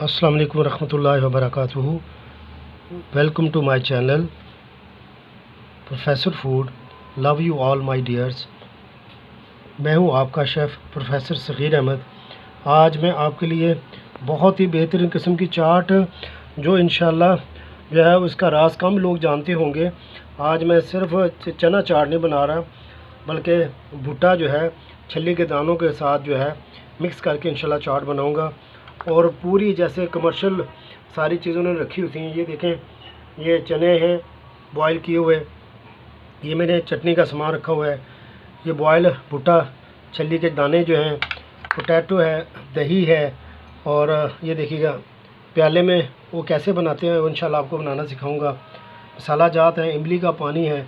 अस्सलाम वालेकुम रहमतुल्लाहि व बरकातुहू। Welcome to my channel professor food. Love you all my dears. मैं हूं आपका शेफ़ प्रोफेसर सग़ीर अहमद। आज मैं आपके लिए बहुत ही बेहतरीन किस्म की चाट जो इंशाल्लाह जो है उसका राज कम लोग जानते होंगे। आज मैं सिर्फ चना चाट नहीं बना रहा, बल्कि भुट्टा जो है छल्ली के दानों के साथ जो है मिक्स करके इंशाल्लाह चाट बनाऊंगा। और पूरी जैसे कमर्शियल सारी चीज़ों ने रखी होती हैं। ये देखें, ये चने हैं बॉयल किए हुए, ये मैंने चटनी का सामान रखा हुआ है, ये बॉयल भुट्टा छल्ली के दाने जो हैं, पोटैटो है, दही है, और ये देखिएगा प्याले में वो कैसे बनाते हैं वो इंशाल्लाह आपको बनाना सिखाऊंगा। मसाला जात है, इमली का पानी है,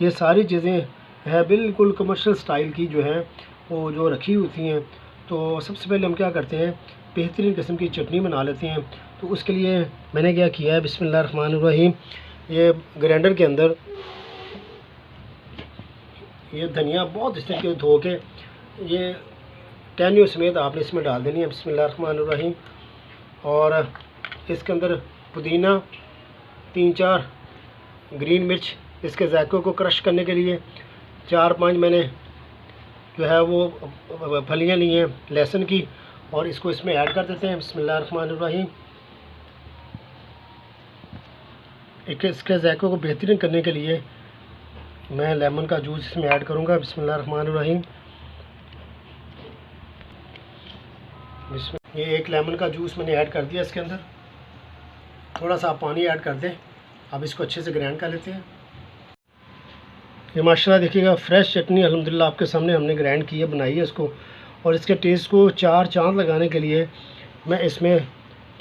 ये सारी चीज़ें हैं बिल्कुल कमर्शियल स्टाइल की जो हैं वो जो रखी होती हैं। तो सबसे पहले हम क्या करते हैं, बेहतरीन किस्म की चटनी बना लेते हैं। तो उसके लिए मैंने क्या किया है, बिस्मिल्लाहिर्रहमानिर्रहीम, ये ग्राइंडर के अंदर ये धनिया बहुत इस तरीके से धो के ये टहनियों समेत आपने इसमें डाल देनी है, बिस्मिल्लाहिर्रहमानिर्रहीम। और इसके अंदर पुदीना, 3-4 ग्रीन मिर्च इसके जायक़े को क्रश करने के लिए, 4-5 मैंने जो है वो फलियाँ ली हैं लहसुन की, और इसको इसमें ऐड कर देते हैं, बिस्मिल्लाहिर्रहमानिर्रहीम। इसके जायक़े को बेहतरीन करने के लिए मैं लेमन का जूस इसमें ऐड करूँगा, बिस्मिल्लाहिर्रहमानिर्रहीम। ये 1 लेमन का जूस मैंने ऐड कर दिया इसके अंदर। थोड़ा सा पानी ऐड कर दें। अब इसको अच्छे से ग्राइंड कर लेते हैं। ये माशाल्लाह देखिएगा फ्रेश चटनी अल्हम्दुलिल्लाह आपके सामने हमने ग्राइंड की है, बनाई है इसको। और इसके टेस्ट को 4 चांद लगाने के लिए मैं इसमें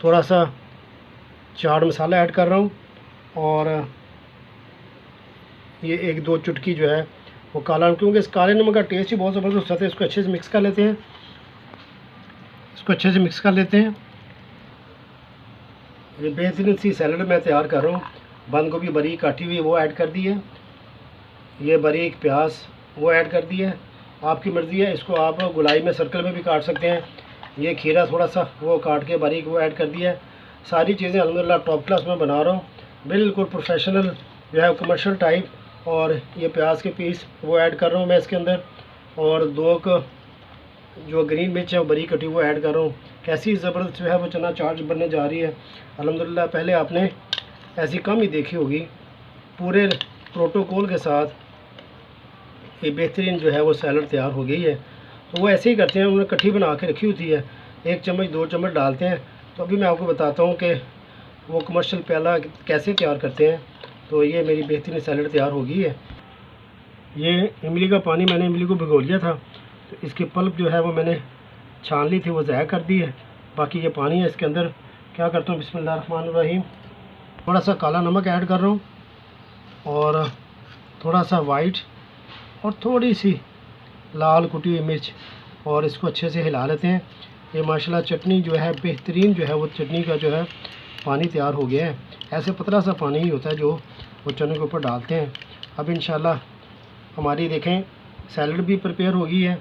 थोड़ा सा चाट मसाला ऐड कर रहा हूँ, और ये 1-2 चुटकी जो है वो काला नमक, क्योंकि इस काले नमक का टेस्ट ही बहुत ज़बरदस्त होता है। इसको अच्छे से मिक्स कर लेते हैं, ये बेहतरीन सी सैलड मैं तैयार कर रहा हूँ। बंद गोभी बारीक काटी हुई वो ऐड कर दी है, ये बारीक प्याज वो ऐड कर दी है, आपकी मर्ज़ी है, इसको आप गुलाई में सर्कल में भी काट सकते हैं। ये खीरा थोड़ा सा वो काट के बारीक वो ऐड कर दिया है। सारी चीज़ें अल्हम्दुलिल्लाह टॉप क्लास में बना रहा हूँ, बिल्कुल प्रोफेशनल जो है कमर्शियल टाइप। और ये प्याज के पीस वो ऐड कर रहा हूँ मैं इसके अंदर, और 2 जो ग्रीन मिर्च है वो बारीक कटी वो ऐड कर रहा हूँ। कैसी ज़बरदस्त जो है वो चना चाट बनने जा रही है अल्हम्दुलिल्लाह। पहले आपने ऐसी कम ही देखी होगी, पूरे प्रोटोकॉल के साथ ये बेहतरीन जो है वो सैलड तैयार हो गई है। तो वो ऐसे ही करते हैं, उन्होंने इकट्ठी बना के रखी होती है, 1 चम्मच 2 चम्मच डालते हैं। तो अभी मैं आपको बताता हूँ कि वो कमर्शियल प्याला कैसे तैयार करते हैं। तो ये मेरी बेहतरीन सैलड तैयार हो गई है। ये इमली का पानी, मैंने इमली को भिगो लिया था, तो इसकी पल्प जो है वो मैंने छान ली थी, वो ज़ाया कर दी है। बाकी ये पानी है इसके अंदर। क्या करता हूँ, बिस्मिल्लाहिर्रहमानिर्रहीम, थोड़ा सा काला नमक ऐड कर रहा हूँ, और थोड़ा सा वाइट, और थोड़ी सी लाल कुटी हुई मिर्च, और इसको अच्छे से हिला लेते हैं। ये माशाल्लाह चटनी जो है बेहतरीन जो है वो चटनी का जो है पानी तैयार हो गया है। ऐसे पतला सा पानी ही होता है जो वो चने के ऊपर डालते हैं। अब इंशाल्लाह हमारी देखें सैलड भी प्रिपेयर हो गई है,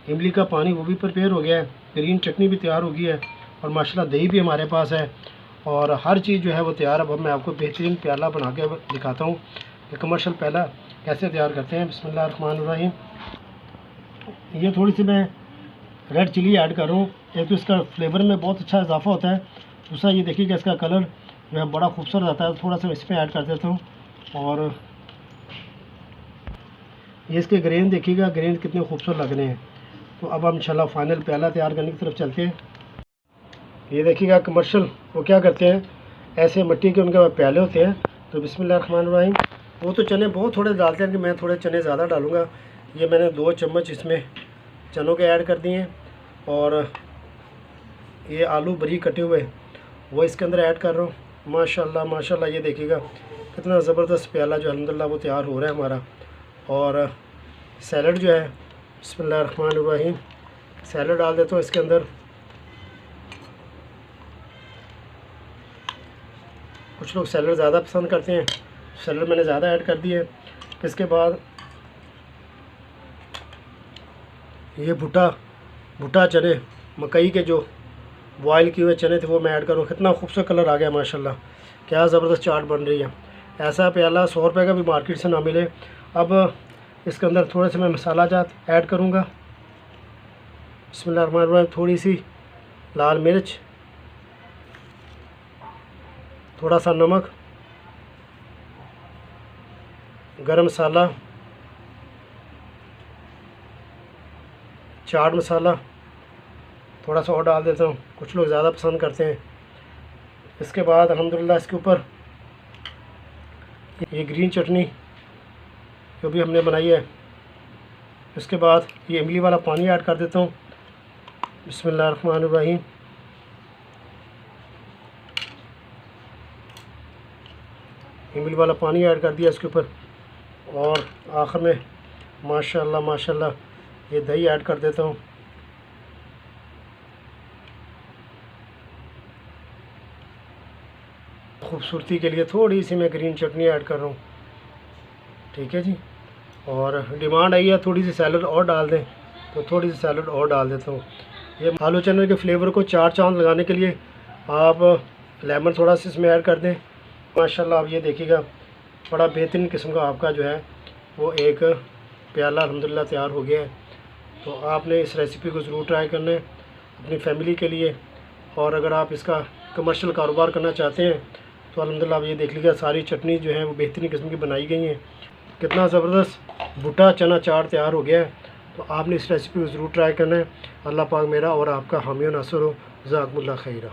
इमली का पानी वो भी प्रिपेयर हो गया है, ग्रीन चटनी भी तैयार हो गई है, और माशाल्लाह दही भी हमारे पास है, और हर चीज़ जो है वो तैयार। अब मैं आपको बेहतरीन प्याला बना के दिखाता हूँ कि कमर्शियल प्याला कैसे तैयार करते हैं, बिस्मिल्लाहिर्रहमानिर्रहीम। ये थोड़ी सी मैं रेड चिली ऐड कर रहा हूँ, एक तो इसका फ्लेवर में बहुत अच्छा इजाफा होता है, दूसरा ये देखिएगा इसका कलर जो है बड़ा खूबसूरत आता है। थोड़ा सा इसमें ऐड कर देता हूँ, और ये इसके ग्रेन देखिएगा, ग्रेन कितने खूबसूरत लग रहे हैं। तो अब हम इंशाल्लाह फाइनल प्याला तैयार करने की तरफ चलते हैं। ये देखिएगा कमर्शियल वो क्या करते हैं, ऐसे मिट्टी के उनके प्याले होते हैं। तो बिस्मिल्लाहिर्रहमानिर्रहीम, वो तो चने बहुत थोड़े डालते हैं कि मैं थोड़े चने ज़्यादा डालूँगा। ये मैंने 2 चम्मच इसमें चनों के ऐड कर दिए हैं, और ये आलू बारीक कटे हुए वो इसके अंदर ऐड कर रहा हूँ। माशाल्लाह माशाल्लाह, ये देखिएगा कितना ज़बरदस्त प्याला जो अल्हम्दुलिल्लाह वो तैयार हो रहा है हमारा। और सैलड जो है, बिस्मिल्लाहिर्रहमानिर्रहीम, सैलड डाल देता हूँ इसके अंदर। कुछ लोग सैलड ज़्यादा पसंद करते हैं, सैलड मैंने ज़्यादा ऐड कर दिए। इसके बाद ये भुट्टा चने मकई के जो बॉयल किए हुए चने थे वो मैं ऐड करूँ। कितना खूबसूरत कलर आ गया माशाल्लाह, क्या ज़बरदस्त चाट बन रही है। ऐसा प्याला 100 रुपये का भी मार्केट से ना मिले। अब इसके अंदर थोड़े से मैं मसाला जात ऐड करूँगा। बिस्मिल्लाहिर्रहमानिर्रहीम। थोड़ी सी लाल मिर्च, थोड़ा सा नमक, गरम मसाला, चाट मसाला थोड़ा सा और डाल देता हूँ, कुछ लोग ज़्यादा पसंद करते हैं। इसके बाद अल्हम्दुलिल्लाह इसके ऊपर ये ग्रीन चटनी जो भी हमने बनाई है, इसके बाद ये इमली वाला पानी ऐड कर देता हूँ। बिस्मिल्लाहिर्रहमानिर्रहीम। इमली वाला पानी ऐड कर दिया इसके ऊपर, और आखिर में माशाल्लाह माशाल्लाह ये दही ऐड कर देता हूँ। खूबसूरती के लिए थोड़ी सी मैं ग्रीन चटनी ऐड कर रहा हूँ, ठीक है जी। और डिमांड आई है थोड़ी सी सैलड और डाल दें, तो थोड़ी सी सैलड और डाल देता हूँ। ये आलू चने के फ्लेवर को चार चांद लगाने के लिए आप लेमन थोड़ा सा इसमें ऐड कर दें। माशाल्लाह आप ये देखिएगा, बड़ा बेहतरीन किस्म का आपका जो है वो एक प्याला अल्हम्दुलिल्लाह तैयार हो गया है। तो आपने इस रेसिपी को ज़रूर ट्राई करना है अपनी फैमिली के लिए। और अगर आप इसका कमर्शियल कारोबार करना चाहते हैं तो अल्हम्दुलिल्लाह आप ये देख लीजिए, सारी चटनी जो है वो बेहतरीन किस्म की बनाई गई हैं। कितना ज़बरदस्त भुट्टा चना चाट तैयार हो गया है। तो आपने इस रेसिपी को ज़रूर ट्राई करना है। अल्लाह पाक मेरा और आपका हामी और नासर हो। जज़ाकुमुल्लाह खैरा।